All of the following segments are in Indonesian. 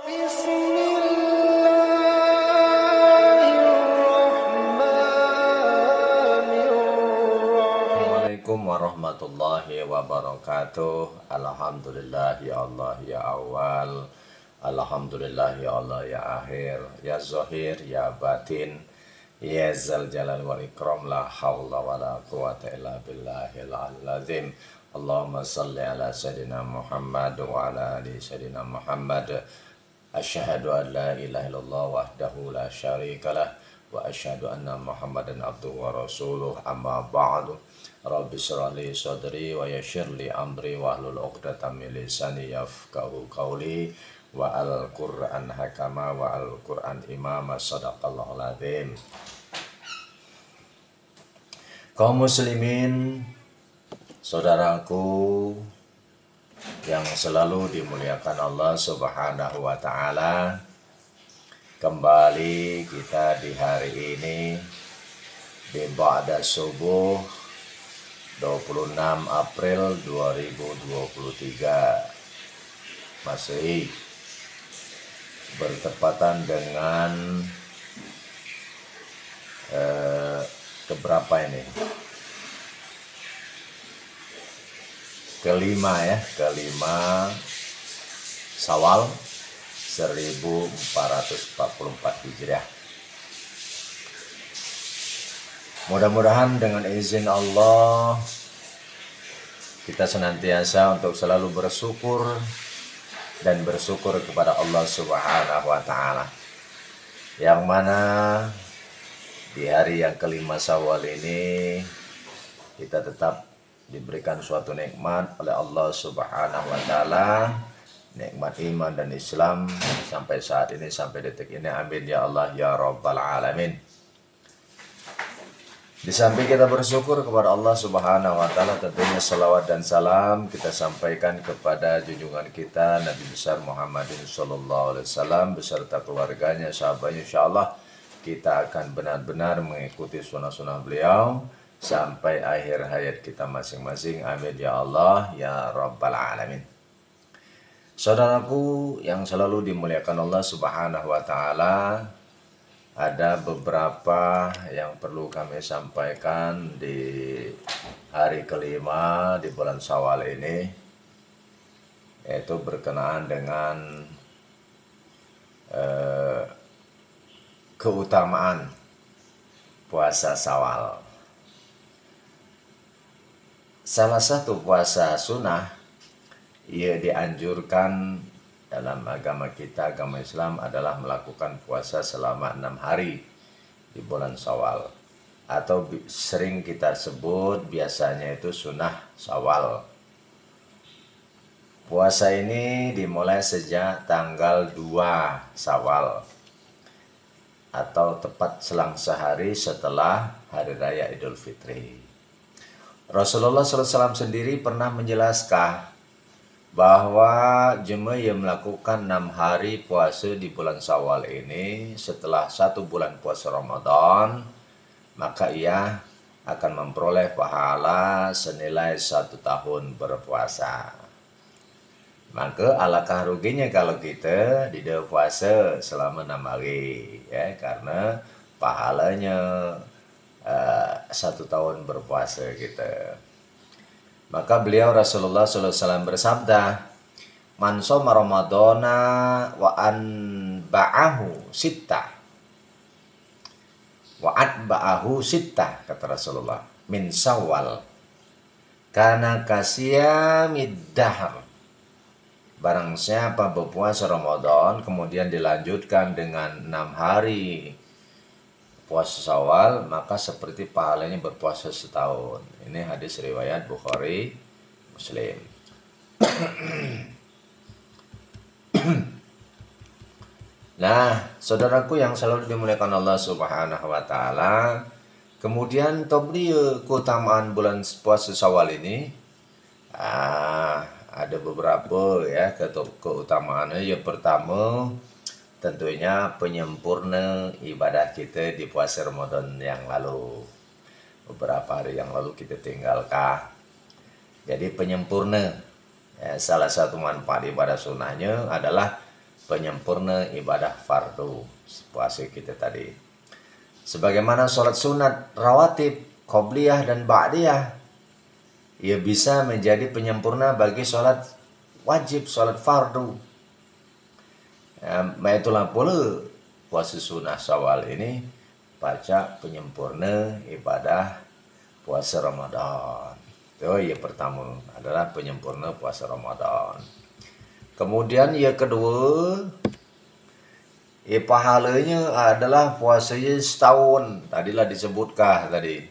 Assalamualaikum warahmatullahi wabarakatuh. Alhamdulillah ya Allah ya awal, alhamdulillah ya Allah ya akhir, ya zahir ya batin, ya zal jalal wal ikram, la hawla wa la quwata illa billahil azim. Allahumma salli ala sayyidina Muhammad wa ala ali sayyidina Muhammad. Asyhadu an la ilaha illallah wahdahu la syarikalah wa asyhadu anna Muhammadan abduhu wa rasuluh, amma ba'du. Rabbi shrah li sadri wa yassir li amri wahlul 'uqdatam min lisani yafqahu qawli wa al-Qur'an hakama wa al-Qur'an imama, sadaqallahul azim. Kaum muslimin, saudaraku yang selalu dimuliakan Allah Subhanahu wa taala, kembali kita di hari ini di ba'da subuh 26 April 2023 Masehi, bertepatan dengan keberapa ini? Kelima Syawal 1444 Hijriah. Mudah-mudahan dengan izin Allah kita senantiasa untuk selalu bersyukur dan bersyukur kepada Allah Subhanahu wa taala, yang mana di hari yang kelima Syawal ini kita tetap diberikan suatu nikmat oleh Allah Subhanahu wa taala, nikmat iman dan Islam sampai saat ini, sampai detik ini. Amin ya Allah ya rabbal alamin. Di samping kita bersyukur kepada Allah Subhanahu wa taala, tentunya salawat dan salam kita sampaikan kepada junjungan kita Nabi besar Muhammadin sallallahu alaihi wasallam beserta keluarganya, sahabatnya. Insyaallah kita akan benar-benar mengikuti sunnah-sunnah beliau sampai akhir hayat kita masing-masing. Amin ya Allah ya rabbal alamin. Saudaraku yang selalu dimuliakan Allah Subhanahu wa taala, ada beberapa yang perlu kami sampaikan di hari kelima di bulan Syawal ini, yaitu berkenaan dengan keutamaan puasa Syawal. Salah satu puasa sunnah ia dianjurkan dalam agama kita, agama Islam, adalah melakukan puasa selama 6 hari di bulan Syawal, atau sering kita sebut biasanya itu sunnah Syawal. Puasa ini dimulai sejak tanggal 2 Syawal atau tepat selang sehari setelah Hari Raya Idul Fitri. Rasulullah SAW sendiri pernah menjelaskan bahwa jemaah yang melakukan 6 hari puasa di bulan Syawal ini setelah 1 bulan puasa Ramadan, maka ia akan memperoleh pahala senilai 1 tahun berpuasa. Maka alangkah ruginya kalau kita tidak puasa selama 6 hari, ya, karena pahalanya 1 tahun berpuasa kita. Maka beliau Rasulullah SAW bersabda, "Man shoma Ramadana wa anba'ahu sittah." Wa atba'ahu sittah, kata Rasulullah, min Syawal kana kasiyamid dahr. Barang siapa berpuasa Ramadan kemudian dilanjutkan dengan 6 hari puasa Syawal, maka seperti pahalanya berpuasa setahun. Ini hadis riwayat Bukhari Muslim. Nah, saudaraku yang selalu dimuliakan Allah Subhanahu wa taala, kemudian tobliya keutamaan bulan puasa Syawal ini ada beberapa ya keutamaannya. Yang pertama, tentunya penyempurna ibadah kita di puasa Ramadan yang lalu. Beberapa hari yang lalu kita tinggalkan. Jadi penyempurna. Ya, salah satu manfaat ibadah sunnahnya adalah penyempurna ibadah fardu puasa kita tadi. Sebagaimana sholat sunat, rawatib, qobliyah dan ba'diyah, ia bisa menjadi penyempurna bagi sholat wajib, sholat fardu. Itulah pula puasa sunnah Syawal ini baca penyempurna ibadah puasa Ramadan. Itu yang pertama adalah penyempurna puasa Ramadan. Kemudian yang kedua, pahalanya adalah puasanya setahun. Tadilah disebutkan tadi.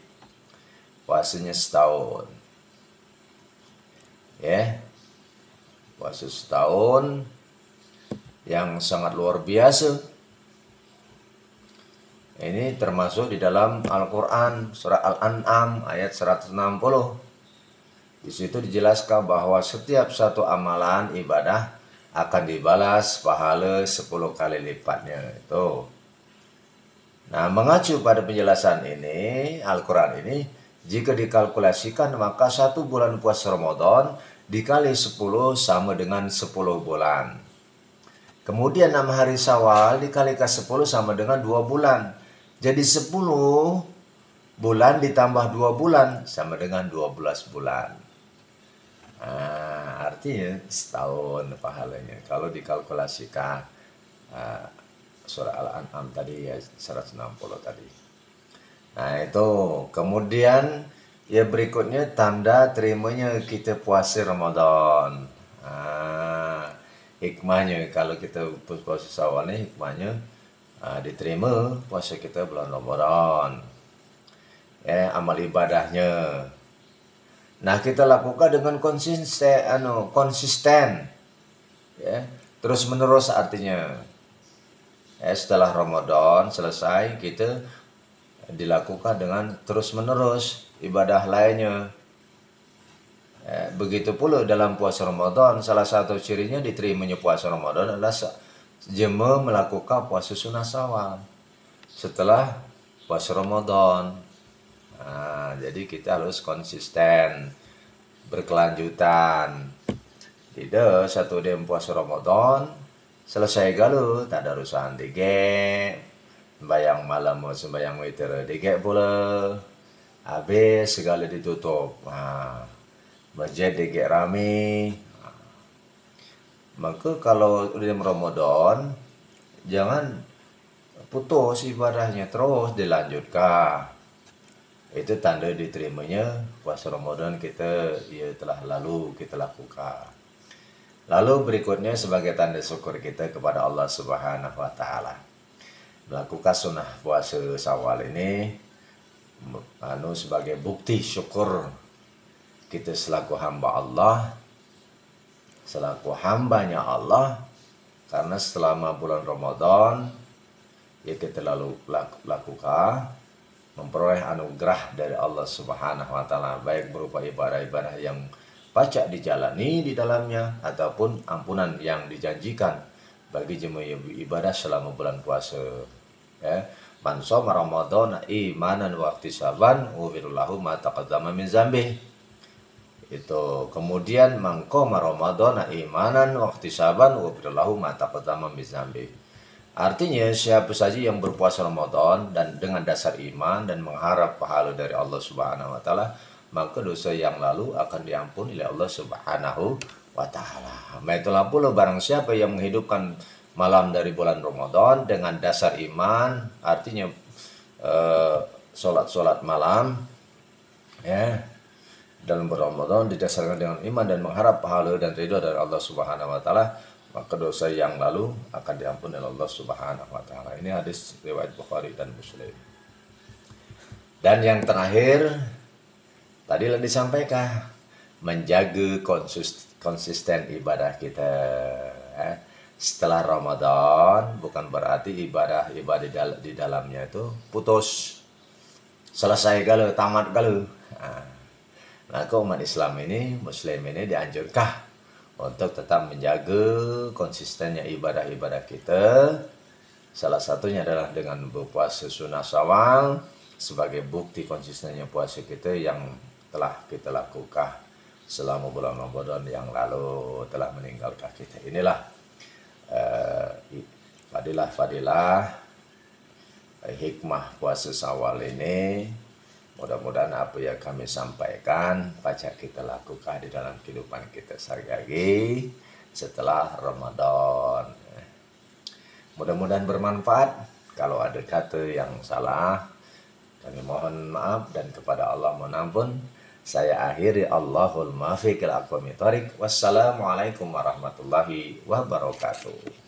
Puasanya setahun. Ya. Puasa setahun yang sangat luar biasa. Ini termasuk di dalam Al-Quran surah Al-An'am ayat 160. Di situ dijelaskan bahwa setiap satu amalan ibadah akan dibalas pahala 10 kali lipatnya itu. Nah, mengacu pada penjelasan ini, Al-Quran ini, jika dikalkulasikan maka 1 bulan puasa Ramadan dikali 10 sama dengan 10 bulan. Kemudian 6 hari Syawal dikalikan 10 sama dengan 2 bulan. Jadi 10 bulan ditambah 2 bulan sama dengan 12 bulan. Artinya setahun pahalanya. Kalau dikalkulasikan surah Al-An'am tadi ya 160 tadi. Nah itu. Kemudian ya berikutnya tanda terimanya kita puasa Ramadan. Hikmahnya kalau kita puasa Syawal ini hikmahnya diterima puasa kita bulan Ramadan. Ya, amal ibadahnya. Nah, kita lakukan dengan konsisten. Ya, terus menerus artinya. Ya, setelah Ramadan selesai kita dilakukan dengan terus menerus ibadah lainnya. Ya, begitu pula dalam puasa Ramadan, salah satu cirinya diterimanya puasa Ramadan adalah jemaah melakukan puasa sunnah Syawal setelah puasa Ramadan. Jadi kita harus konsisten, berkelanjutan. Tidak satu dia puasa Ramadan selesai galuh tak ada urusan dige, sembahyang malam sembahyang witir dige pula, habis segala ditutup. Masjid dige rame. Maka kalau di Ramadan jangan putus ibadahnya, terus dilanjutkan. Itu tanda diterimanya puasa Ramadan kita ya telah lalu kita lakukan. Lalu berikutnya sebagai tanda syukur kita kepada Allah Subhanahu wa taala. Melakukan sunnah puasa Syawal ini sebagai bukti syukur kita selaku hamba Allah, selaku hambanya Allah, karena selama bulan Ramadan ya kita lalu lakukan memperoleh anugerah dari Allah Subhanahu wa taala, baik berupa ibadah-ibadah yang pacak dijalani di dalamnya ataupun ampunan yang dijanjikan bagi jemaah ibadah selama bulan puasa. Ya, man shoma Ramadan imanan wa ihtisaban ghufira lahu ma taqaddama min dzambi. Itu kemudian mangkoma Ramadan imanan wa ihtisaban ghufira lahu ma taqaddama min dzambi. Artinya siapa saja yang berpuasa Ramadan dan dengan dasar iman dan mengharap pahala dari Allah Subhanahu wa taala, maka dosa yang lalu akan diampuni oleh Allah Subhanahu wa taala. Itulah pula barang siapa yang menghidupkan malam dari bulan Ramadan dengan dasar iman, artinya sholat malam ya dalam bulan Ramadan didasarkan dengan iman dan mengharap pahala dan ridho dari Allah Subhanahu wa taala, maka dosa yang lalu akan diampuni oleh Allah Subhanahu wa taala. Ini hadis riwayat Bukhari dan Muslim. Dan yang terakhir tadi yang disampaikan, menjaga konsisten ibadah kita. Setelah Ramadan bukan berarti ibadah di dalamnya itu putus, selesai galau, tamat galau. Maka umat Islam ini, Muslim ini dianjurkan untuk tetap menjaga konsistennya ibadah-ibadah kita. Salah satunya adalah dengan berpuasa sunnah Syawal sebagai bukti konsistennya puasa kita yang telah kita lakukan selama bulan Ramadan yang lalu telah meninggalkan kita. Inilah fadilah-fadilah hikmah puasa Syawal ini. Mudah-mudahan apa yang kami sampaikan baca kita lakukan di dalam kehidupan kita sehari-hari setelah Ramadan. Mudah-mudahan bermanfaat. Kalau ada kata yang salah, kami mohon maaf dan kepada Allah mohon ampun. Saya akhiri, Allahul muwaffiq ila aqwamit thoriq. Wassalamualaikum warahmatullahi wabarakatuh.